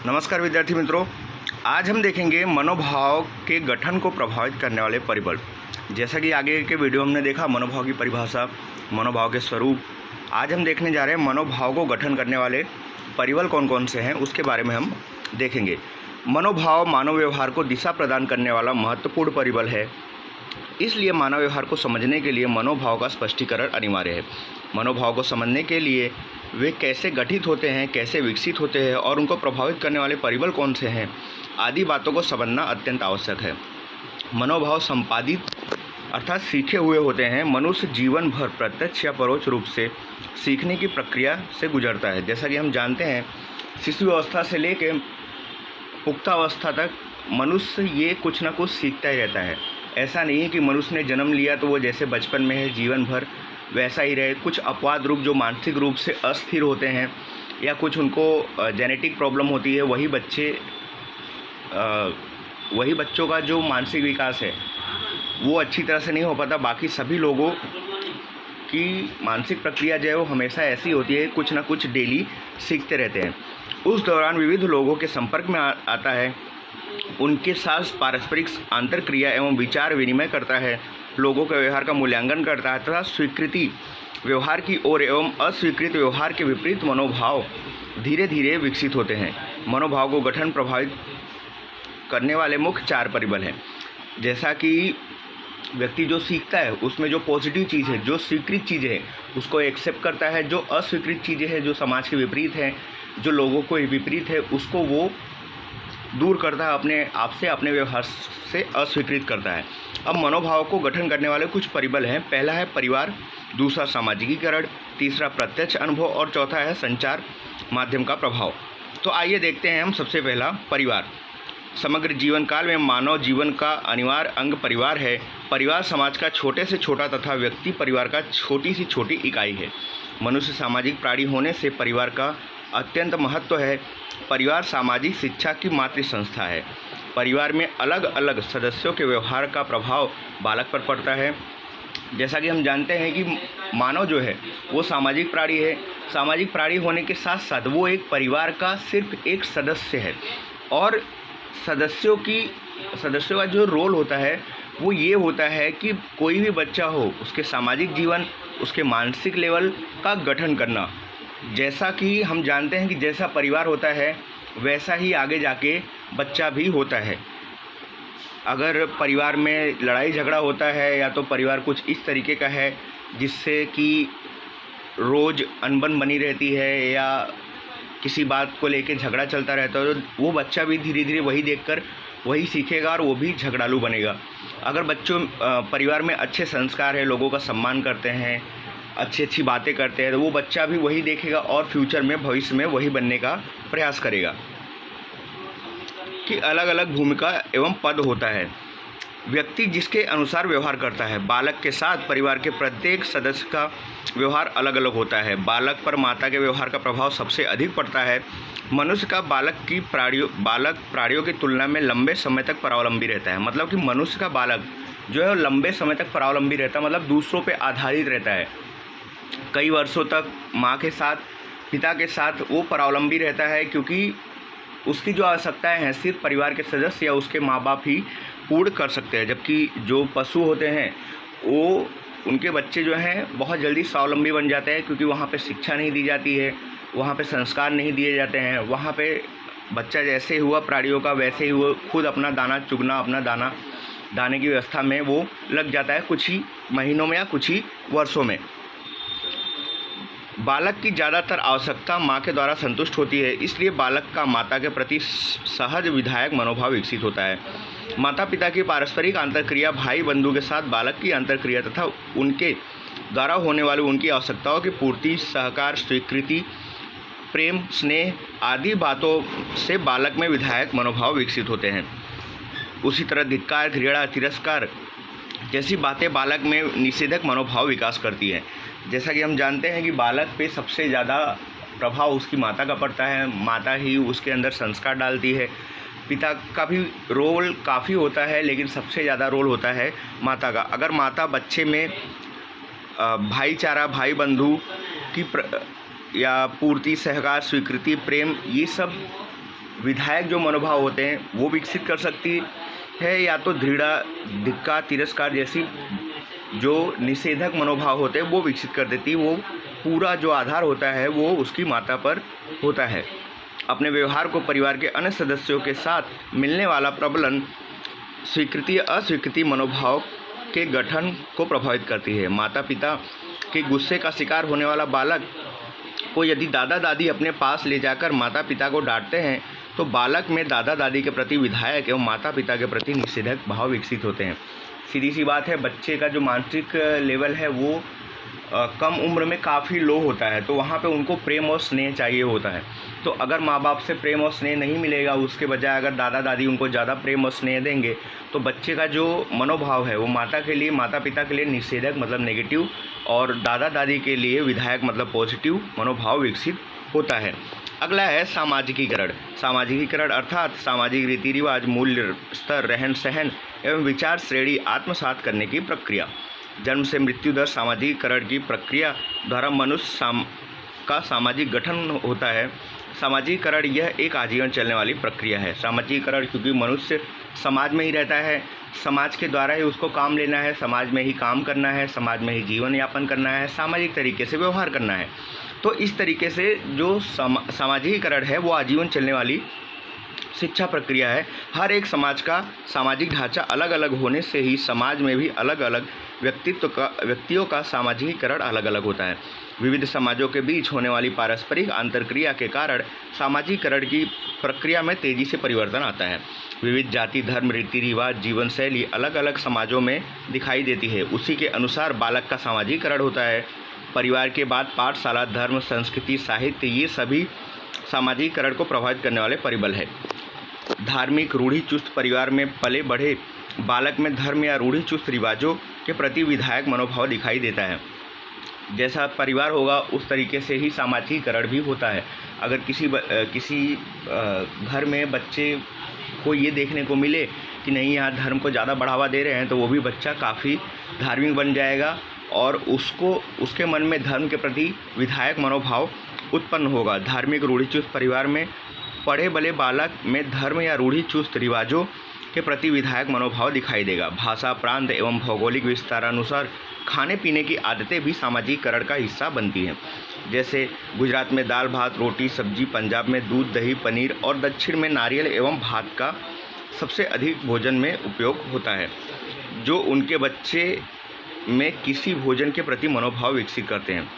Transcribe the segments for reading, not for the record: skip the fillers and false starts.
नमस्कार विद्यार्थी मित्रों, आज हम देखेंगे मनोभाव के गठन को प्रभावित करने वाले परिबल। जैसा कि आगे के वीडियो हमने देखा मनोभाव की परिभाषा, मनोभाव के स्वरूप। आज हम देखने जा रहे हैं मनोभाव को गठन करने वाले परिबल कौन कौन से हैं, उसके बारे में हम देखेंगे। मनोभाव मानव व्यवहार को दिशा प्रदान करने वाला महत्वपूर्ण परिबल है। इसलिए मानव व्यवहार को समझने के लिए मनोभाव का स्पष्टीकरण अनिवार्य है। मनोभाव को समझने के लिए वे कैसे गठित होते हैं, कैसे विकसित होते हैं और उनको प्रभावित करने वाले परिबल कौन से हैं, आदि बातों को समझना अत्यंत आवश्यक है। मनोभाव संपादित अर्थात सीखे हुए होते हैं। मनुष्य जीवन भर प्रत्यक्ष या परोक्ष रूप से सीखने की प्रक्रिया से गुजरता है। जैसा कि हम जानते हैं, शिशु अवस्था से लेकर पुख्तावस्था तक मनुष्य ये कुछ ना कुछ सीखता ही रहता है। ऐसा नहीं है कि मनुष्य ने जन्म लिया तो वो जैसे बचपन में है जीवन भर वैसा ही रहे। कुछ अपवाद रूप जो मानसिक रूप से अस्थिर होते हैं या कुछ उनको जेनेटिक प्रॉब्लम होती है, वही बच्चों का जो मानसिक विकास है वो अच्छी तरह से नहीं हो पाता। बाकी सभी लोगों की मानसिक प्रक्रिया जो है वो हमेशा ऐसी होती है, कुछ ना कुछ डेली सीखते रहते हैं। उस दौरान विविध लोगों के संपर्क में आता है, उनके साथ पारस्परिक अंतरक्रिया एवं विचार विनिमय करता है, लोगों के व्यवहार का मूल्यांकन करता है तथा स्वीकृति व्यवहार की ओर एवं अस्वीकृत व्यवहार के विपरीत मनोभाव धीरे धीरे विकसित होते हैं। मनोभाव को गठन प्रभावित करने वाले मुख्य 4 परिबल हैं। जैसा कि व्यक्ति जो सीखता है उसमें जो पॉजिटिव चीज़ है, जो स्वीकृत चीज़ें हैं उसको एक्सेप्ट करता है। जो अस्वीकृत चीज़ें हैं, जो समाज के विपरीत हैं, जो लोगों को विपरीत है, उसको वो दूर करता है, अपने आप से, अपने व्यवहार से अस्वीकृत करता है। अब मनोभाव को गठन करने वाले कुछ परिबल हैं। पहला है परिवार, दूसरा सामाजिकीकरण, तीसरा प्रत्यक्ष अनुभव और चौथा है संचार माध्यम का प्रभाव। तो आइए देखते हैं हम सबसे पहला परिवार। समग्र जीवन काल में मानव जीवन का अनिवार्य अंग परिवार है। परिवार समाज का छोटे से छोटा तथा व्यक्ति परिवार का छोटी से छोटी इकाई है। मनुष्य सामाजिक प्राणी होने से परिवार का अत्यंत महत्व है। परिवार सामाजिक शिक्षा की मातृ संस्था है। परिवार में अलग अलग सदस्यों के व्यवहार का प्रभाव बालक पर पड़ता है। जैसा कि हम जानते हैं कि मानव जो है वो सामाजिक प्राणी है। सामाजिक प्राणी होने के साथ साथ वो एक परिवार का सिर्फ एक सदस्य है। और सदस्यों का जो रोल होता है वो ये होता है कि कोई भी बच्चा हो, उसके सामाजिक जीवन, उसके मानसिक लेवल का गठन करना। जैसा कि हम जानते हैं कि जैसा परिवार होता है वैसा ही आगे जाके बच्चा भी होता है। अगर परिवार में लड़ाई झगड़ा होता है या तो परिवार कुछ इस तरीके का है जिससे कि रोज़ अनबन बनी रहती है या किसी बात को लेके झगड़ा चलता रहता है, तो वो बच्चा भी धीरे धीरे वही देखकर वही सीखेगा और वो भी झगड़ालू बनेगा। अगर परिवार में अच्छे संस्कार है, लोगों का सम्मान करते हैं, अच्छी बातें करते हैं, तो वो बच्चा भी वही देखेगा और फ्यूचर में, भविष्य में वही बनने का प्रयास करेगा। कि अलग अलग भूमिका एवं पद होता है। व्यक्ति जिसके अनुसार व्यवहार करता है। बालक के साथ परिवार के प्रत्येक सदस्य का व्यवहार अलग अलग होता है। बालक पर माता के व्यवहार का प्रभाव सबसे अधिक पड़ता है। मनुष्य का बालक प्राणियों की तुलना में लंबे समय तक परावलंबी रहता है। मतलब कि मनुष्य का बालक जो है लंबे समय तक परावलंबी रहता है, मतलब दूसरों पर आधारित रहता है। कई वर्षों तक माँ के साथ, पिता के साथ वो परावलंबी रहता है, क्योंकि उसकी जो आवश्यकताएं हैं सिर्फ परिवार के सदस्य या उसके माँ बाप ही पूर्ण कर सकते हैं। जबकि जो पशु होते हैं वो, उनके बच्चे जो हैं बहुत जल्दी स्वावलंबी बन जाते हैं, क्योंकि वहाँ पे शिक्षा नहीं दी जाती है, वहाँ पे संस्कार नहीं दिए जाते हैं। वहाँ पे बच्चा जैसे हुआ प्राणियों का वैसे ही वो खुद अपना दाना चुगना, अपना दाने की व्यवस्था में वो लग जाता है कुछ ही महीनों में या कुछ ही वर्षों में। बालक की ज़्यादातर आवश्यकता माँ के द्वारा संतुष्ट होती है, इसलिए बालक का माता के प्रति सहज विधायक मनोभाव विकसित होता है। माता पिता की पारस्परिक अंतरक्रिया, भाई बंधु के साथ बालक की अंतरक्रिया तथा उनके द्वारा होने वाली उनकी आवश्यकताओं की पूर्ति, सहकार, स्वीकृति, प्रेम, स्नेह आदि बातों से बालक में विधायक मनोभाव विकसित होते हैं। उसी तरह धिक्कार, घृणा, तिरस्कार जैसी बातें बालक में निषेधक मनोभाव विकास करती हैं। जैसा कि हम जानते हैं कि बालक पे सबसे ज़्यादा प्रभाव उसकी माता का पड़ता है। माता ही उसके अंदर संस्कार डालती है। पिता का भी रोल काफ़ी होता है, लेकिन सबसे ज़्यादा रोल होता है माता का। अगर माता बच्चे में भाईचारा, भाई बंधु की या पूर्ति, सहकार, स्वीकृति, प्रेम, ये सब विधायक जो मनोभाव होते हैं वो विकसित कर सकती है, या तो घृणा, धिक्कार, तिरस्कार जैसी जो निषेधक मनोभाव होते हैं वो विकसित कर देती है। वो पूरा जो आधार होता है वो उसकी माता पर होता है। अपने व्यवहार को परिवार के अन्य सदस्यों के साथ मिलने वाला प्रबलन स्वीकृति अस्वीकृति मनोभाव के गठन को प्रभावित करती है। माता पिता के गुस्से का शिकार होने वाला बालक को यदि दादा दादी अपने पास ले जाकर माता पिता को डांटते हैं तो बालक में दादा दादी के प्रति विधायक एवं माता पिता के प्रति निषेधक भाव विकसित होते हैं। सीधी सी बात है, बच्चे का जो मानसिक लेवल है वो कम उम्र में काफ़ी लो होता है, तो वहाँ पे उनको प्रेम और स्नेह चाहिए होता है। तो अगर माँ बाप से प्रेम और स्नेह नहीं मिलेगा, उसके बजाय अगर दादा दादी उनको ज़्यादा प्रेम और स्नेह देंगे तो बच्चे का जो मनोभाव है वो माता पिता के लिए निषेधक मतलब नेगेटिव और दादा दादी के लिए विधायक मतलब पॉजिटिव मनोभाव विकसित होता है। अगला है सामाजिकीकरण। सामाजिकीकरण अर्थात सामाजिक रीति रिवाज, मूल्य स्तर, रहन सहन एवं विचार श्रेणी आत्मसात करने की प्रक्रिया। जन्म से मृत्यु तक सामाजिकीकरण की प्रक्रिया द्वारा मनुष्य का सामाजिक गठन होता है। सामाजिकीकरण यह एक आजीवन चलने वाली प्रक्रिया है। सामाजिकीकरण क्योंकि मनुष्य समाज में ही रहता है, समाज के द्वारा ही उसको काम लेना है, समाज में ही काम करना है, समाज में ही जीवन यापन करना है, सामाजिक तरीके से व्यवहार करना है। तो इस तरीके से जो सामाजिकीकरण है वो आजीवन चलने वाली शिक्षा प्रक्रिया है। हर एक समाज का सामाजिक ढांचा अलग अलग होने से ही समाज में भी अलग अलग व्यक्तियों का सामाजिकीकरण अलग अलग होता है। विविध समाजों के बीच होने वाली पारस्परिक अंतर्क्रिया के कारण सामाजिकीकरण की प्रक्रिया में तेजी से परिवर्तन आता है। विविध जाति, धर्म, रीति रिवाज, जीवन शैली अलग अलग समाजों में दिखाई देती है। उसी के अनुसार बालक का सामाजिकीकरण होता है। परिवार के बाद पाठशाला, धर्म, संस्कृति, साहित्य ये सभी सामाजिकीकरण को प्रभावित करने वाले परिबल है। धार्मिक रूढ़िचुस्त परिवार में पले बढ़े बालक में धर्म या रूढ़िचुस्त रिवाजों के प्रति विधायक मनोभाव दिखाई देता है। जैसा परिवार होगा उस तरीके से ही सामाजिकीकरण भी होता है। अगर किसी घर में बच्चे को ये देखने को मिले कि नहीं यहाँ धर्म को ज़्यादा बढ़ावा दे रहे हैं तो वो भी बच्चा काफ़ी धार्मिक बन जाएगा और उसके मन में धर्म के प्रति विधायक मनोभाव उत्पन्न होगा। धार्मिक रूढ़िचुस्त परिवार में पढ़े बड़े बालक में धर्म या रूढ़िचुस्त रिवाजों के प्रति विधायक मनोभाव दिखाई देगा। भाषा, प्रांत एवं भौगोलिक विस्तारानुसार खाने पीने की आदतें भी सामाजिकीकरण का हिस्सा बनती हैं। जैसे गुजरात में दाल भात रोटी सब्जी, पंजाब में दूध दही पनीर और दक्षिण में नारियल एवं भात का सबसे अधिक भोजन में उपयोग होता है, जो उनके बच्चे में किसी भोजन के प्रति मनोभाव विकसित करते हैं।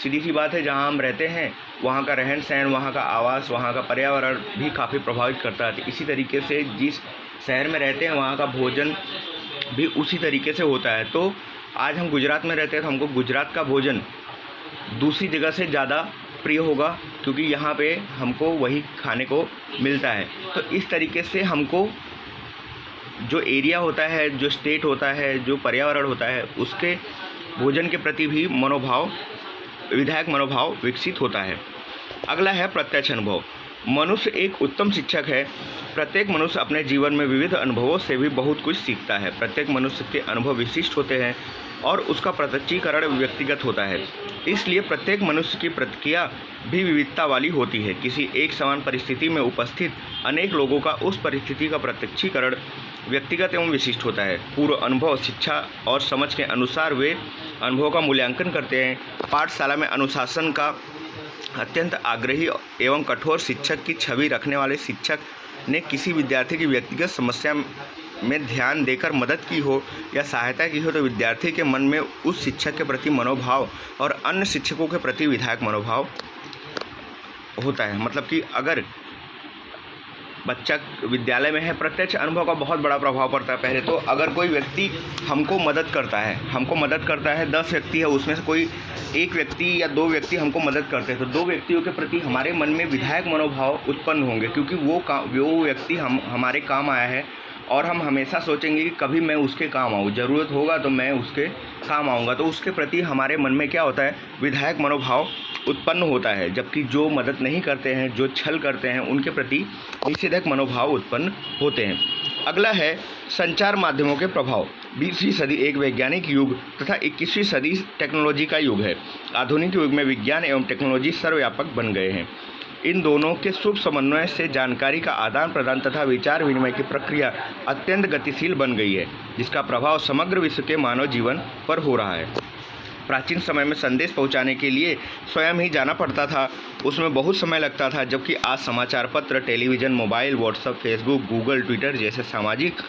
सीधी सी बात है, जहाँ हम रहते हैं वहाँ का रहन सहन, वहाँ का आवास, वहाँ का पर्यावरण भी काफ़ी प्रभावित करता है। इसी तरीके से जिस शहर में रहते हैं वहाँ का भोजन भी उसी तरीके से होता है। तो आज हम गुजरात में रहते हैं तो हमको गुजरात का भोजन दूसरी जगह से ज़्यादा प्रिय होगा क्योंकि यहाँ पे हमको वही खाने को मिलता है। तो इस तरीके से हमको जो एरिया होता है, जो स्टेट होता है, जो पर्यावरण होता है, उसके भोजन के प्रति भी विधायक मनोभाव विकसित होता है। अगला है प्रत्यक्ष अनुभव। मनुष्य एक उत्तम शिक्षक है। प्रत्येक मनुष्य अपने जीवन में विविध अनुभवों से भी बहुत कुछ सीखता है। प्रत्येक मनुष्य के अनुभव विशिष्ट होते हैं और उसका प्रत्यक्षीकरण व्यक्तिगत होता है। इसलिए प्रत्येक मनुष्य की प्रतिक्रिया भी विविधता वाली होती है। किसी एक समान परिस्थिति में उपस्थित अनेक लोगों का उस परिस्थिति का प्रत्यक्षीकरण व्यक्तिगत एवं विशिष्ट होता है। पूर्व अनुभव, शिक्षा और समझ के अनुसार वे अनुभव का मूल्यांकन करते हैं। पाठशाला में अनुशासन का अत्यंत आग्रही एवं कठोर शिक्षक की छवि रखने वाले शिक्षक ने किसी विद्यार्थी की व्यक्तिगत समस्या में ध्यान देकर मदद की हो या सहायता की हो तो विद्यार्थी के मन में उस शिक्षक के प्रति मनोभाव और अन्य शिक्षकों के प्रति विधायक मनोभाव होता है। मतलब कि अगर बच्चा विद्यालय में है, प्रत्यक्ष अनुभव का बहुत बड़ा प्रभाव पड़ता है। पहले तो अगर कोई व्यक्ति हमको मदद करता है 10 व्यक्ति है, उसमें से कोई एक व्यक्ति या 2 व्यक्ति हमको मदद करते हैं तो 2 व्यक्तियों के प्रति हमारे मन में विधायक मनोभाव उत्पन्न होंगे क्योंकि वो व्यक्ति हमारे काम आया है और हम हमेशा सोचेंगे कि कभी मैं उसके काम आऊँ, ज़रूरत होगा तो मैं उसके काम आऊँगा। तो उसके प्रति हमारे मन में क्या होता है, विधायक मनोभाव उत्पन्न होता है। जबकि जो मदद नहीं करते हैं, जो छल करते हैं, उनके प्रति निषेधक मनोभाव उत्पन्न होते हैं। अगला है संचार माध्यमों के प्रभाव। 20वीं सदी एक वैज्ञानिक युग तथा 21वीं सदी टेक्नोलॉजी का युग है। आधुनिक युग में विज्ञान एवं टेक्नोलॉजी सर्वव्यापक बन गए हैं। इन दोनों के शुभ समन्वय से जानकारी का आदान प्रदान तथा विचार विनिमय की प्रक्रिया अत्यंत गतिशील बन गई है, जिसका प्रभाव समग्र विश्व के मानव जीवन पर हो रहा है। प्राचीन समय में संदेश पहुंचाने के लिए स्वयं ही जाना पड़ता था, उसमें बहुत समय लगता था, जबकि आज समाचार पत्र, television, mobile, WhatsApp, Facebook, Google, Twitter जैसे सामाजिक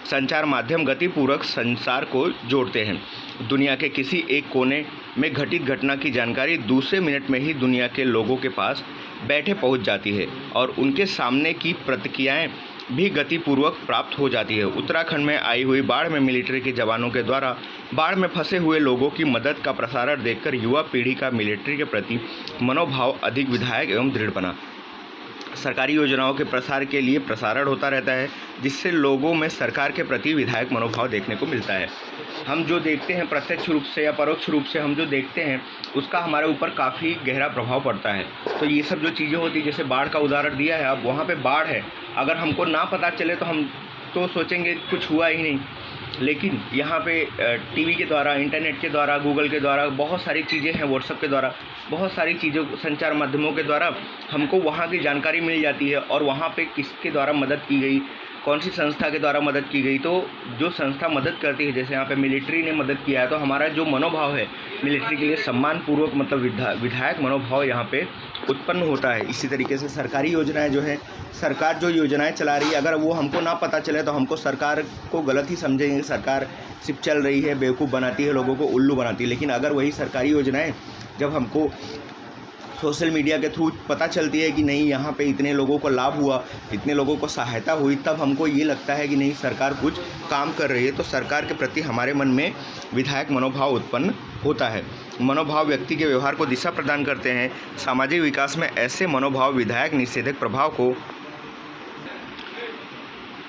संचार माध्यम गतिपूर्वक संसार को जोड़ते हैं। दुनिया के किसी एक कोने में घटित घटना की जानकारी दूसरे मिनट में ही दुनिया के लोगों के पास बैठे पहुंच जाती है और उनके सामने की प्रतिक्रियाएं भी गतिपूर्वक प्राप्त हो जाती है। उत्तराखंड में आई हुई बाढ़ में मिलिट्री के जवानों के द्वारा बाढ़ में फंसे हुए लोगों की मदद का प्रसारण देखकर युवा पीढ़ी का मिलिट्री के प्रति मनोभाव अधिक विधायक एवं दृढ़ बना। सरकारी योजनाओं के प्रसार के लिए प्रसारण होता रहता है, जिससे लोगों में सरकार के प्रति विधायक मनोभाव देखने को मिलता है। हम जो देखते हैं प्रत्यक्ष रूप से या परोक्ष रूप से हम जो देखते हैं उसका हमारे ऊपर काफ़ी गहरा प्रभाव पड़ता है। तो ये सब जो चीज़ें होती, जैसे बाढ़ का उदाहरण दिया है, अब वहाँ पे बाढ़ है, अगर हमको ना पता चले तो हम तो सोचेंगे कुछ हुआ ही नहीं, लेकिन यहाँ पे टीवी के द्वारा, इंटरनेट के द्वारा, गूगल के द्वारा बहुत सारी चीज़ें हैं, व्हाट्सएप के द्वारा बहुत सारी चीज़ों, संचार माध्यमों के द्वारा हमको वहाँ की जानकारी मिल जाती है और वहाँ पे किसके द्वारा मदद की गई, कौन सी संस्था के द्वारा मदद की गई। तो जो संस्था मदद करती है, जैसे यहाँ पे मिलिट्री ने मदद किया है, तो हमारा जो मनोभाव है मिलिट्री के लिए सम्मानपूर्वक, मतलब विधायक मनोभाव यहाँ पे उत्पन्न होता है। इसी तरीके से सरकारी योजनाएं जो है, सरकार जो योजनाएं चला रही है, अगर वो हमको ना पता चले तो हमको सरकार को गलत ही समझेंगे, सरकार सिर्फ चल रही है, बेवकूफ़ बनाती है, लोगों को उल्लू बनाती है। लेकिन अगर वही सरकारी योजनाएं जब हमको सोशल मीडिया के थ्रू पता चलती है कि नहीं यहाँ पे इतने लोगों को लाभ हुआ, इतने लोगों को सहायता हुई, तब हमको ये लगता है कि नहीं सरकार कुछ काम कर रही है, तो सरकार के प्रति हमारे मन में विधायक मनोभाव उत्पन्न होता है। मनोभाव व्यक्ति के व्यवहार को दिशा प्रदान करते हैं। सामाजिक विकास में ऐसे मनोभाव विधायक निषेधक प्रभाव को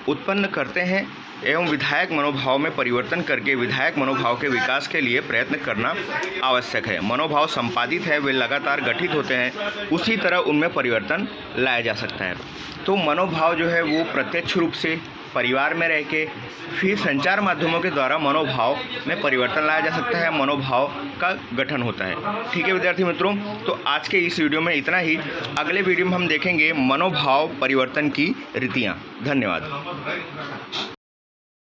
उत्पन्न करते हैं एवं विधायक मनोभाव में परिवर्तन करके विधायक मनोभाव के विकास के लिए प्रयत्न करना आवश्यक है। मनोभाव संपादित है, वे लगातार गठित होते हैं, उसी तरह उनमें परिवर्तन लाया जा सकता है। तो मनोभाव जो है वो प्रत्यक्ष रूप से परिवार में रह के, फिर संचार माध्यमों के द्वारा मनोभाव में परिवर्तन लाया जा सकता है, मनोभाव का गठन होता है। ठीक है विद्यार्थी मित्रों, तो आज के इस वीडियो में इतना ही। अगले वीडियो में हम देखेंगे मनोभाव परिवर्तन की रीतियाँ। धन्यवाद।